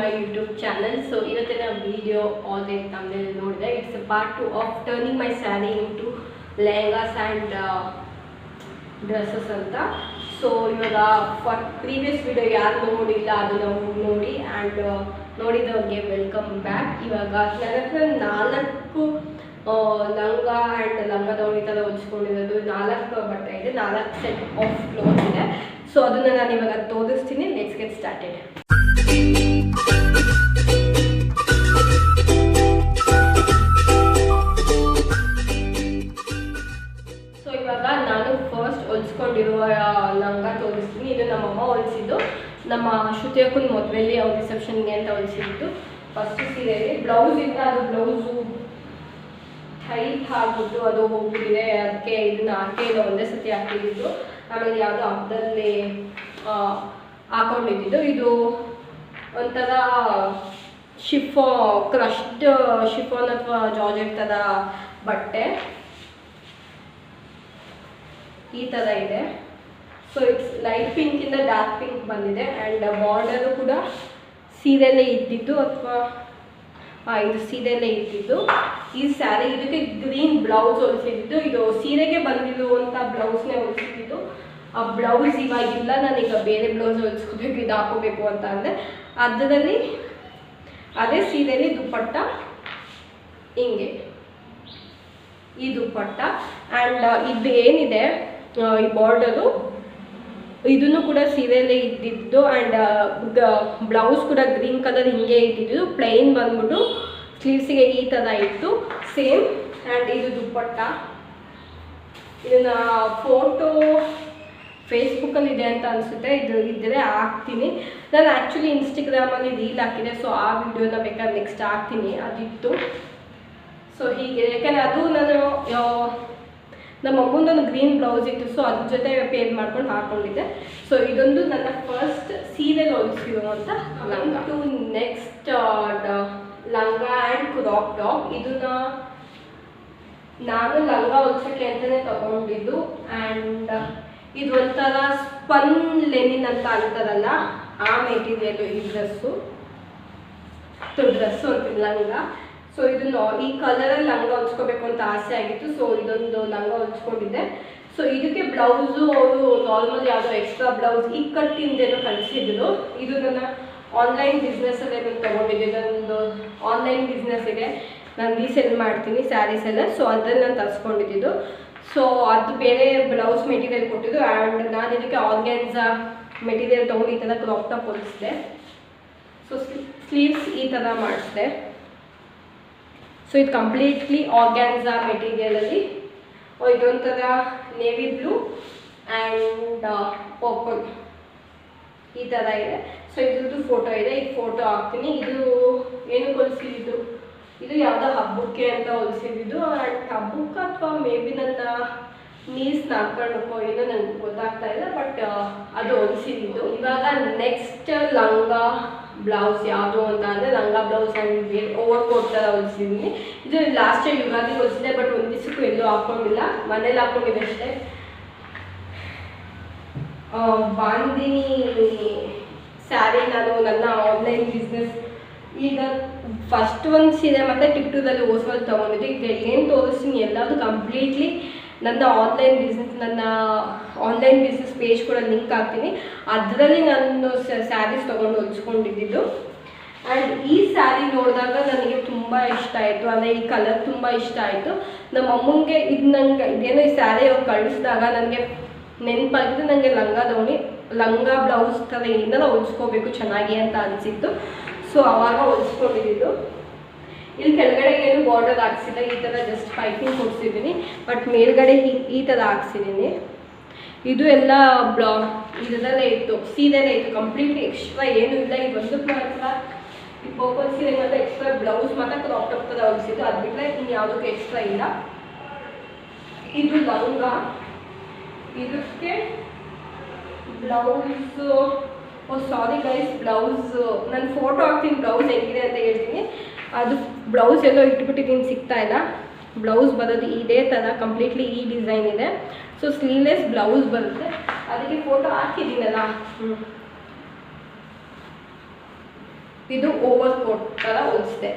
my YouTube channel. So ಇವತ್ತಿನ video already thumbnail ನೋಡಿದೆ. It's a part 2 of turning my saree into lehengas and dresses ಅಂತ. So ಇವಾಗ for previous video ಯಾರು ನೋಡಿಲ್ಲ ಅದನ್ನ ನೋಡಿ and ನೋಡಿದವರಿಗೆ ವೆಲ್ಕಮ್ ಬ್ಯಾಕ್. ಇವಾಗ ನನ್ನ ಹತ್ರ 4 ಲಂಗ ಆ್ಯಂಡ್ ಲಂಗ ದಾವಣಿ ಥರ ಹೊಲಿಸ್ಕೊಂಡಿರೋದು 4 ಬಟ್ಟೆ ಇದೆ, 4 ಸೆಟ್ ಆಫ್ ಕ್ಲೋತ್ಸ್ ಇದೆ. ಸೊ ಅದನ್ನು ನಾನು ಇವಾಗ ತೋರಿಸ್ತೀನಿ. Let's get started. ಸೊ ಇವಾಗ ನಾನು ಫಸ್ಟ್ ಹೊಲಿಸ್ಕೊಂಡಿರುವ ಲಂಗ ತೋರಿಸ್ತೀನಿ. ಇದು ನಮ್ಮಮ್ಮ ಹೊಲಿಸಿದ್ದು, ನಮ್ಮ ಶ್ರುತಿ ಅಕ್ಕನ ಮದುವೆಯಲ್ಲಿ ಅವ್ರ ರಿಸೆಪ್ಷನ್ಗೆ ಅಂತ ಹೊಲಿಸಿದ್ದು. ಫಸ್ಟ್ ಸೀರೆಯಲ್ಲಿ ಬ್ಲೌಸ್ ಇಂದ ಅದು ಬ್ಲೌಸು ಟೈಟ್ ಆಗಿಬಿಟ್ಟು ಅದು ಹೋಗ್ಬಿಟ್ಟಿದೆ. ಅದಕ್ಕೆ ಇದನ್ನ ಹಾಕಿಲ್ಲ, ಒಂದೇ ಸತಿ ಹಾಕಿದ್ದು. ಆಮೇಲೆ ಯಾವುದೋ ಹಬ್ಬದಲ್ಲಿ ಹಾಕೊಂಡಿದ್ದು. ಇದು ಒಂಥರ ಕ್ರಶ್ಡ್ ಶಿಫಾನ್ ಅಥವಾ ಜಾರ್ಜೆಟ್ ಥರ ಬಟ್ಟೆ ಈ ಥರ ಇದೆ. ಸೊ ಇಟ್ಸ್ ಲೈಟ್ ಪಿಂಕಿಂದ ಡಾರ್ಕ್ ಪಿಂಕ್ ಬಂದಿದೆ. ಆ್ಯಂಡ್ ಬಾರ್ಡರು ಕೂಡ ಸೀರೆಯಲ್ಲೇ ಇದ್ದಿದ್ದು, ಅಥವಾ ಇದು ಸೀರೆಯಲ್ಲೇ ಇದ್ದಿದ್ದು. ಈ ಸ್ಯಾರಿ ಇದಕ್ಕೆ ಗ್ರೀನ್ ಬ್ಲೌಸ್ ಹೊಲಿಸಿದ್ದು. ಇದು ಸೀರೆಗೆ ಬಂದಿರುವಂಥ ಬ್ಲೌಸ್ನೇ ಹೊಲಿಸಿದ್ದು. ಆ ಬ್ಲೌಸ್ ಇವಾಗಿಲ್ಲ, ನಾನೀಗ ಬೇರೆ ಬ್ಲೌಸ್ ಹೊಲಿಸ್ಕೋಬೇಕು, ಇದು ಹಾಕೋಬೇಕು ಅಂತ ಅಂದರೆ ಅದರಲ್ಲಿ ಅದೇ ಸೀರೆಯಲ್ಲಿ ದುಪ್ಪಟ್ಟ ಹಿಂಗೆ ಈ ದುಪ್ಪಟ್ಟ. ಆ್ಯಂಡ್ ಇದು ಏನಿದೆ ಈ ಬಾರ್ಡರು ಇದನ್ನು ಕೂಡ ಸೀರೆಯಲ್ಲೇ ಇದ್ದಿದ್ದು. ಆ್ಯಂಡ್ ಬ್ಲೌಸ್ ಕೂಡ ಗ್ರೀನ್ ಕಲರ್ ಹಿಂಗೆ ಇದ್ದಿದ್ದು. ಪ್ಲೈನ್ ಬಂದ್ಬಿಟ್ಟು ಸ್ಲೀವ್ಸಿಗೆ ಈ ಥರ ಇತ್ತು ಸೇಮ್. ಆ್ಯಂಡ್ ಇದು ದುಪ್ಪಟ್ಟ. ಇದನ್ನು ಫೋಟೋ ಫೇಸ್ಬುಕ್ಕಲ್ಲಿ ಇದೆ ಅಂತ ಅನಿಸುತ್ತೆ, ಇದು ಇದ್ದರೆ ಹಾಕ್ತೀನಿ. ನಾನು ಆ್ಯಕ್ಚುಲಿ ಇನ್ಸ್ಟಾಗ್ರಾಮಲ್ಲಿ ರೀಲ್ ಹಾಕಿದೆ, ಸೊ ಆ ವಿಡಿಯೋನ ಬೇಕಾದ್ರೆ ನೆಕ್ಸ್ಟ್ ಹಾಕ್ತೀನಿ. ಅದಿತ್ತು. ಸೊ ಹೀಗೆ, ಯಾಕಂದರೆ ಅದು ನಾನು ನಮ್ಮ ಅಮ್ಮಂದೊಂದು ಗ್ರೀನ್ ಬ್ಲೌಸ್ ಇತ್ತು, ಸೊ ಅದ್ರ ಜೊತೆ ಪೇರ್ ಮಾಡ್ಕೊಂಡು ಹಾಕ್ಕೊಂಡಿದ್ದೆ. ಸೊ ಇದೊಂದು ನನ್ನ ಫಸ್ಟ್ ಸೀರೆಯಲ್ಲಿ ಹೊಲಿಸಿರುವಂಥ ಲಂಗ. ಟು ನೆಕ್ಸ್ಟ್ ಲಂಗ ಆ್ಯಂಡ್ ಕ್ರಾಪ್ ಟಾಪ್. ಇದನ್ನ ನಾನು ಲಂಗ ಹೊಲಿಸೋಕ್ಕೆ ಅಂತಲೇ ತಗೊಂಡಿದ್ದು. ಆ್ಯಂಡ್ ಇದು ಒಂಥರ ಸ್ಪನ್ ಲೆನಿನ್ ಅಂತ ಅಂತಾರಲ್ಲ, ಆ ಮೆಟೀರಿಯಲು ಈ ಡ್ರೆಸ್ಸು ಅಂತೀನಿ ಲಂಗ. ಸೊ ಇದನ್ನು ಈ ಕಲರಲ್ಲಿ ಲಂಗ ಹೊಲ್ಸ್ಕೋಬೇಕು ಅಂತ ಆಸೆ ಆಗಿತ್ತು. ಸೊ ಇದೊಂದು ಲಂಗ ಹೊಲ್ಸ್ಕೊಂಡಿದ್ದೆ. ಸೊ ಇದಕ್ಕೆ ಬ್ಲೌಸು ಅವರು ನಾರ್ಮಲ್ ಯಾವುದೋ ಎಕ್ಸ್ಟ್ರಾ ಬ್ಲೌಸ್ ಈ ಕಟ್ಟಿಂದೇನೋ ಕಳಿಸಿದ್ರು. ಇದು ನನ್ನ ಆನ್ಲೈನ್ ಬಿಸ್ನೆಸ್ಸಲ್ಲೇ ನಾನು ತೊಗೊಂಡಿದ್ದೆ. ಇದೊಂದು ಆನ್ಲೈನ್ ಬಿಸ್ನೆಸ್ ಇದೆ, ನಾನು ರೀಸೆಲ್ ಮಾಡ್ತೀನಿ ಸ್ಯಾರೀಸ್ ಎಲ್ಲ. ಸೊ ಅದನ್ನು ನಾನು ತರಿಸ್ಕೊಂಡಿದ್ದು. ಸೊ ಅದು ಬೇರೆ ಬ್ಲೌಸ್ ಮೆಟೀರಿಯಲ್ ಕೊಟ್ಟಿದ್ದು. ಆ್ಯಂಡ್ ನಾನು ಇದಕ್ಕೆ ಆರ್ಗ್ಯಾನ್ಸಾ ಮೆಟೀರಿಯಲ್ ತೊಗೊಂಡು ಈ ಥರ ಕ್ರಾಪ್ ಟಾಪ್ ಹೊಲಿಸಿದೆ. ಸೊ ಸ್ಲೀವ್ಸ್ ಈ ಥರ ಮಾಡಿಸಿದೆ. ಸೊ ಇದು ಕಂಪ್ಲೀಟ್ಲಿ ಆರ್ಗ್ಯಾನ್ಸಾ ಮೆಟೀರಿಯಲಲ್ಲಿ. ಇದೊಂಥರ ನೇವಿ ಬ್ಲೂ ಆ್ಯಂಡ್ ಪರ್ಪಲ್ ಈ ಥರ ಇದೆ. ಸೊ ಇದ್ರದ್ದು ಫೋಟೋ ಇದೆ, ಈ ಫೋಟೋ ಹಾಕ್ತೀನಿ. ಇದು ಏನು ಹೊಲಿಸಿದ್ದು, ಇದು ಯಾವುದೋ ಹಬ್ಬಕ್ಕೆ ಅಂತ ಹೊಲಿಸಿದ್ದು. ಆ್ಯಂಡ್ ಹಬ್ಬಕ್ಕೆ ಅಥವಾ ಮೇ ಬಿ ನನ್ನ ನೀಸ್ನ ಹಾಕ್ಕೊಳ್ಳೋಕ್ಕೋ ಏನೋ ನನಗೆ ಗೊತ್ತಾಗ್ತಾ ಇಲ್ಲ, ಬಟ್ ಅದು ಹೊಲಿಸಿದ್ದು. ಇವಾಗ ನೆಕ್ಸ್ಟ್ ಲಂಗ ಬ್ಲೌಸ್ ಯಾವುದು ಅಂತ ಅಂದರೆ ಲಂಗ ಬ್ಲೌಸ್ ಆ್ಯಂಡ್ ಓವರ್ ಕೋಟ್ ಥರ ಹೊಲಿಸಿದ್ದೀನಿ. ಇದು ಲಾಸ್ಟ್ ಯುಗಾದಿ ಹೊಲಿಸಿದೆ, ಬಟ್ ಒಂದು ದಿವಸಕ್ಕೂ ಎಲ್ಲೂ ಹಾಕ್ಕೊಂಡಿಲ್ಲ, ಮನೇಲಿ ಹಾಕ್ಕೊಂಡಿದ್ದೆ ಅಷ್ಟೇ. ಬಾಂದಿನಿ ಸ್ಯಾರಿ ನಾನು ನನ್ನ ಆನ್ಲೈನ್ ಬಿಸ್ನೆಸ್ ಈಗ ಫಸ್ಟ್ ಒಂದು ಸೀರೆ ಮತ್ತು ಟಿಕ್ಟೂದಲ್ಲಿ ಓಸ್ವಲ್ ತೊಗೊಂಡಿದ್ದು. ಈಗ ಏನು ತೋರಿಸ್ತೀನಿ ಎಲ್ಲದು ಕಂಪ್ಲೀಟ್ಲಿ ನನ್ನ ಆನ್ಲೈನ್ ಬಿಸ್ನೆಸ್ ಪೇಜ್ ಕೂಡ ಲಿಂಕ್ ಹಾಕ್ತೀನಿ. ಅದರಲ್ಲಿ ನಾನು ಸ್ಯಾರೀಸ್ ತೊಗೊಂಡು ಹೊಲಿಸ್ಕೊಂಡಿದ್ದು. ಆ್ಯಂಡ್ ಈ ಸ್ಯಾರಿ ನೋಡಿದಾಗ ನನಗೆ ತುಂಬ ಇಷ್ಟ ಆಯಿತು, ಅಂದರೆ ಈ ಕಲರ್ ತುಂಬ ಇಷ್ಟ ಆಯಿತು. ನಮ್ಮ ಅಮ್ಮಂಗೆ ಇದು ನನಗೆ ಇದೇನೋ ಈ ಸ್ಯಾರಿ ಅವ್ರು ಕಳಿಸಿದಾಗ ನನಗೆ ನೆನಪಾಗಿದ್ದು, ನನಗೆ ಲಂಗ ಬ್ಲೌಸ್ ಥರ ಏನಾರ ಹೊಲಿಸ್ಕೋಬೇಕು ಚೆನ್ನಾಗಿ ಅಂತ ಅನಿಸಿತ್ತು. ಸೊ ಆವಾಗ ಹೊಲಿಸ್ಕೊಂಡಿದ್ದು. ಇಲ್ಲಿ ಕೆಳಗಡೆ ಏನು ಬಾರ್ಡರ್ ಹಾಕ್ಸಿಲ್ಲ, ಈ ಥರ ಜಸ್ಟ್ ಪೈಪಿಂಗ್ ಕೊಡ್ಸಿದ್ದೀನಿ. ಬಟ್ ಮೇಲ್ಗಡೆ ಈ ಥರ ಹಾಕ್ಸಿದ್ದೀನಿ. ಇದು ಎಲ್ಲ ಇದರಲ್ಲೇ ಇತ್ತು, ಸೀರೆಲ್ಲೇ ಇತ್ತು, ಕಂಪ್ಲೀಟ್ಲಿ ಎಕ್ಸ್ಟ್ರಾ ಏನೂ ಇಲ್ಲ. ಈ ಒಂದಕ್ಕೆ ಮಾತ್ರ ಈ ಪರ್ಪಲ್ ಸೀರೆ ಮಾತ್ರ ಎಕ್ಸ್ಟ್ರಾ ಬ್ಲೌಸ್ ಮಾತ್ರ ಕ್ರಾಪ್ ಟಾಪ್ ಥರ ಹೊಲಿಸಿದ್ದು, ಅದು ಬಿಟ್ಟರೆ ಇನ್ನು ಯಾವುದಕ್ಕೂ ಎಕ್ಸ್ಟ್ರಾ ಇಲ್ಲ. ಇದು ಲಂಗ, ಇದಕ್ಕೆ ಬ್ಲೌಸು ಸಾರಿ ಗೈಸ್, ಬ್ಲೌಸು ನಾನು ಫೋಟೋ ಹಾಕ್ತೀನಿ, ಬ್ಲೌಸ್ ಹೆಂಗಿದೆ ಅಂತ ಹೇಳ್ತೀನಿ. ಅದು ಬ್ಲೌಸ್ ಎಲ್ಲೋ ಇಟ್ಬಿಟ್ಟಿದ್ದೀನಿ, ಸಿಗ್ತಾ ಇಲ್ಲ. ಬ್ಲೌಸ್ ಬರೋದು ಇದೇ ಥರ ಕಂಪ್ಲೀಟ್ಲಿ ಈ ಡಿಸೈನ್ ಇದೆ. ಸೊ ಸ್ಲೀವ್ಲೆಸ್ ಬ್ಲೌಸ್ ಬರುತ್ತೆ, ಅದಕ್ಕೆ ಫೋಟೋ ಹಾಕಿದ್ದೀನಲ್ಲ. ಇದು ಓವರ್ ಕೋಟ್ ಥರ ಹೊಲಿಸಿದೆ.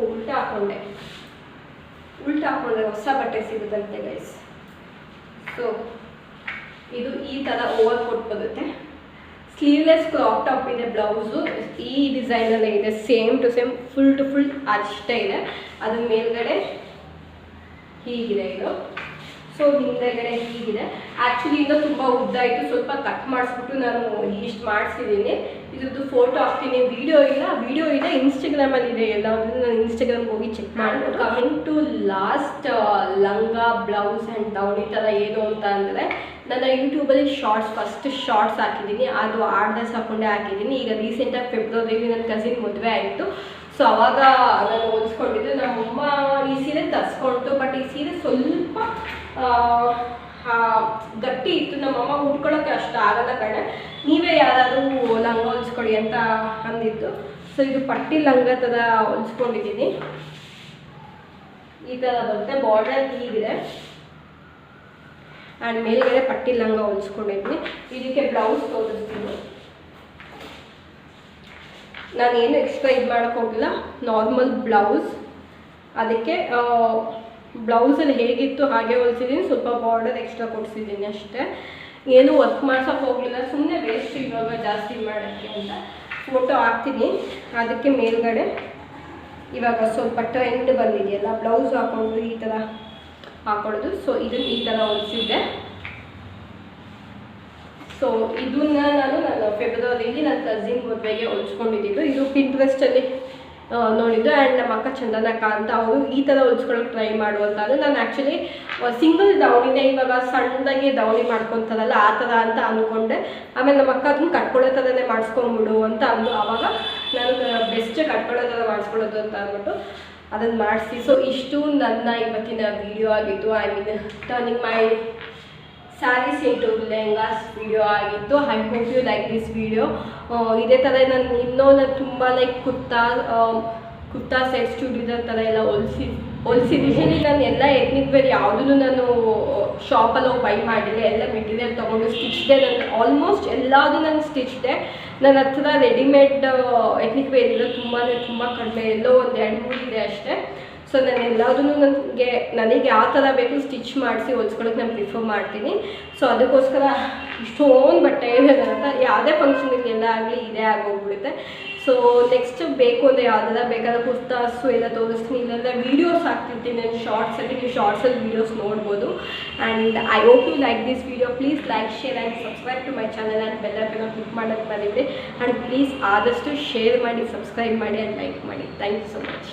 ಉಲ್ಟಾ ಹಾಕೊಂಡೆ ಹೊಸ ಬಟ್ಟೆ ಸಿಗುತ್ತಂತೆ ಗೈಸ್. ಸೊ ಇದು ಈ ಥರ ಓವರ್ ಕೋಟ್ ಬರುತ್ತೆ. ಸ್ಲೀವ್ಲೆಸ್ ಕ್ರಾಪ್ ಟಾಪ್ ಇದೆ. ಬ್ಲೌಸು ಈ ಡಿಸೈನಲ್ಲೇ ಇದೆ, same to same, full to full ಅಷ್ಟೇ ಇದೆ. ಅದ್ರ ಮೇಲ್ಗಡೆ ಹೀಗಿದೆ ಇದು. ಸೊ ಹಿಂದೆಗಡೆ ಹೀಗಿದೆ. ಆ್ಯಕ್ಚುಲಿ ಇದು ತುಂಬ ಉದ್ದ ಇತ್ತು, ಸ್ವಲ್ಪ ಕಟ್ ಮಾಡಿಸ್ಬಿಟ್ಟು ನಾನು ಇಷ್ಟು ಮಾಡಿಸಿದ್ದೀನಿ. ಇದ್ರದ್ದು ಫೋಟೋ ಹಾಕ್ತೀನಿ. ವಿಡಿಯೋ ಇದೆ ಇನ್ಸ್ಟಾಗ್ರಾಮಲ್ಲಿ ಇದೆ. ಎಲ್ಲಾದ್ರೂ ನಾನು ಇನ್ಸ್ಟಾಗ್ರಾಮ್ಗೆ ಹೋಗಿ ಚೆಕ್ ಮಾಡ್ಬೋದು. ಕಮಿಂಗ್ ಟು ಲಾಸ್ಟ್ ಲಂಗ ಬ್ಲೌಸ್ ಆ್ಯಂಡ್ ಡೌನ್ ಈ ಥರ ಏನು ಅಂತ ಅಂದರೆ, ನನ್ನ ಯೂಟ್ಯೂಬಲ್ಲಿ ಫಸ್ಟ್ ಶಾರ್ಟ್ಸ್ ಹಾಕಿದ್ದೀನಿ. ಅದು 6 ದಿವಸ ಹಾಕೊಂಡೆ ಹಾಕಿದ್ದೀನಿ. ಈಗ ರೀಸೆಂಟಾಗಿ ಫೆಬ್ರವರಿಲಿ ನನ್ನ ಕಸಿನ್ ಮದುವೆ ಆಯಿತು. ಸೊ ಅವಾಗ ನಾನು ಹೊಲಿಸ್ಕೊಂಡಿದ್ದು. ನಮ್ಮಮ್ಮ ಈ ಸೀರೆ ತರಿಸ್ಕೊಂತು, ಬಟ್ ಈ ಸೀರೆ ಸ್ವಲ್ಪ ಗಟ್ಟಿ ಇತ್ತು. ನಮ್ಮಮ್ಮ ಉಟ್ಕೊಳ್ಳೋಕ್ಕೆ ಅಷ್ಟು ಆಗಲ್ಲ ಕಣೆ, ನೀವೇ ಯಾರಾದರೂ ಲಂಗ ಹೊಲಿಸ್ಕೊಡಿ ಅಂತ ಅಂದಿತ್ತು. ಸೊ ಇದು ಪಟ್ಟಿ ಲಂಗ ಥರ ಹೊಲಿಸ್ಕೊಂಡಿದ್ದೀನಿ. ಈ ಥರ ಬರುತ್ತೆ. ಬಾರ್ಡರ್ ಹೀಗಿದೆ ಆ್ಯಂಡ್ ಮೇಲ್ಗಡೆ ಪಟ್ಟಿ ಲಂಗ ಹೊಲಿಸ್ಕೊಂಡಿದ್ದೀನಿ. ಇದಕ್ಕೆ ಬ್ಲೌಸ್ ತೋರಿಸ್ತೀನಿ. ನಾನೇನು ಎಕ್ಸ್ಟ್ರಾ ಇದು ಮಾಡೋಕ್ಕೆ ಹೋಗಿಲ್ಲ, ನಾರ್ಮಲ್ ಬ್ಲೌಸ್. ಅದಕ್ಕೆ ಬ್ಲೌಸಲ್ಲಿ ಹೇಗಿತ್ತು ಹಾಗೆ ಹೊಲಿಸಿದ್ದೀನಿ. ಸ್ವಲ್ಪ ಬಾರ್ಡರ್ ಎಕ್ಸ್ಟ್ರಾ ಕೊಡಿಸಿದ್ದೀನಿ ಅಷ್ಟೇ. ಏನು ವರ್ಕ್ ಮಾಡ್ಸೋಕ್ಕೆ ಹೋಗಲಿಲ್ಲ, ಸುಮ್ಮನೆ ವೇಸ್ಟ್ ಇವಾಗ ಜಾಸ್ತಿ ಮಾಡೋಕ್ಕೆ ಅಂತ. ಫೋಟೋ ಹಾಕ್ತೀನಿ. ಅದಕ್ಕೆ ಮೇಲ್ಗಡೆ ಇವಾಗ ಸ್ವಲ್ಪ ಟ್ರೆಂಡ್ ಬಂದಿದೆಯಲ್ಲ, ಬ್ಲೌಸ್ ಹಾಕ್ಕೊಂಡು ಈ ಥರ ಹಾಕೊಳ್ಳೋದು. ಸೊ ಇದನ್ನು ಈ ಥರ ಹೊಲಿಸಿದ್ದೆ. ಸೊ ಇದನ್ನ ನಾನು ಫೆಬ್ರವರಿಲಿ ನನ್ನ ಕಸಿನ್ ಮದುವೆಗೆ ಹೊಲಿಸ್ಕೊಂಡಿದ್ದು. ಇದು ಪಿಂಟ್ರೆಸ್ಟಲ್ಲಿ ನೋಡಿದ್ದು. ಆ್ಯಂಡ್ ನಮ್ಮ ಅಕ್ಕ ಚಂದನಕ್ಕ ಅಂತ, ಅವರು ಈ ಥರ ಹೊಲಿಸ್ಕೊಳ್ಳೋಕೆ ಟ್ರೈ ಮಾಡುವಂಥದ್ದು. ನಾನು ಆ್ಯಕ್ಚುಲಿ ಸಿಂಗಲ್ ಡೌನಿದೆ, ಇವಾಗ ಸಣ್ಣದಾಗಿ ಡೌನಿ ಮಾಡ್ಕೊತಾರಲ್ಲ ಆ ಥರ ಅಂತ ಅಂದ್ಕೊಂಡೆ. ಆಮೇಲೆ ನಮ್ಮ ಅಕ್ಕ ಅದನ್ನ ಕಟ್ಕೊಳ್ಳೋ ಥರನೇ ಮಾಡಿಸ್ಕೊಂಬಿಡು ಅಂತ ಅಂದು, ಆವಾಗ ನಾನು ಬೆಸ್ಟ್ ಕಟ್ಕೊಳ್ಳೋ ಥರ ಮಾಡಿಸ್ಕೊಳ್ಳೋದು ಅಂತ ಅಂದ್ಬಿಟ್ಟು ಅದನ್ನು ಮಾಡಿಸಿ. ಸೊ ಇಷ್ಟು ನನ್ನ ಇವತ್ತಿನ ವಿಡಿಯೋ ಆಗಿತ್ತು. I mean turning my saris into lehengas video ಆಗಿತ್ತು. I hope you like this video. ಇದೇ ಥರ ನಾನು ತುಂಬ ಲೈಕ್ ಕುರ್ತಾ ಸೆಟ್ಸ್ ಚೂಡಿದಾರ್ ಥರ ಎಲ್ಲ ಹೊಲಿಸಿದ್ದೀನಿ. ನಾನು ಎಲ್ಲ ಎತ್ನಿಕ್ ವೇರ್ ಯಾವುದೂ ನಾನು ಶಾಪಲ್ಲಿ ಹೋಗಿ ಬೈ ಮಾಡಿಲ್ಲ. ಎಲ್ಲ ಮೆಟೀರಿಯಲ್ ತೊಗೊಂಡು ಸ್ಟಿಚ್ದೆ. ನಾನು ಆಲ್ಮೋಸ್ಟ್ ಎಲ್ಲದೂ ನಾನು ಸ್ಟಿಚ್ದೆ. ನನ್ನ ಹತ್ರ ರೆಡಿಮೇಡ್ ಎತ್ನಿಕ್ ವೇರ್ ಇರೋ ತುಂಬ ಕಡಿಮೆ, ಎಲ್ಲೋ ಒಂದು 2-3 ಇದೆ ಅಷ್ಟೇ. ಸೊ ನಾನು ಎಲ್ಲದೂ ನನಗೆ ಯಾವ ಥರ ಬೇಕು ಸ್ಟಿಚ್ ಮಾಡಿಸಿ ಹೊಲ್ಸ್ಕೊಳ್ಳೋಕೆ ನಾನು ಪ್ರಿಫರ್ ಮಾಡ್ತೀನಿ. ಸೊ ಅದಕ್ಕೋಸ್ಕರ ಇಷ್ಟೊಂದು ಬಟ್ಟೆ ಇದೆ ನನ್ನ ಹತ್ರ. ಯಾವುದೇ ಫಂಕ್ಷನಿಗೆ ಎಲ್ಲ ಆಗಲಿ ಇದೇ ಆಗೋಗ್ಬಿಡುತ್ತೆ. ಸೊ ನೆಕ್ಸ್ಟ್ ಬೇಕು ಅಂದರೆ ಯಾವುದೆಲ್ಲ ಬೇಕಾದ್ರೆ ಕುರ್ತಾಸು ಎಲ್ಲ ತೋರಿಸ್ತೀನಿ. ಇಲ್ಲೆಲ್ಲ ವೀಡಿಯೋಸ್ ಹಾಕ್ತಿರ್ತೀನಿ ನಾನು ಶಾರ್ಟ್ಸಲ್ಲಿ. ನೀವು ಶಾರ್ಟ್ಸಲ್ಲಿ ವೀಡಿಯೋಸ್ ನೋಡ್ಬೋದು. And I hope you like this video. Please like, share and subscribe to my channel. And bell icon click ಮಾಡೋಕ್ಕೆ ಮರಿಬೇಡಿ. ಆ್ಯಂಡ್ ಪ್ಲೀಸ್ ಆದಷ್ಟು ಶೇರ್ ಮಾಡಿ, ಸಬ್ಸ್ಕ್ರೈಬ್ ಮಾಡಿ ಆ್ಯಂಡ್ ಲೈಕ್ ಮಾಡಿ. Thank you so much.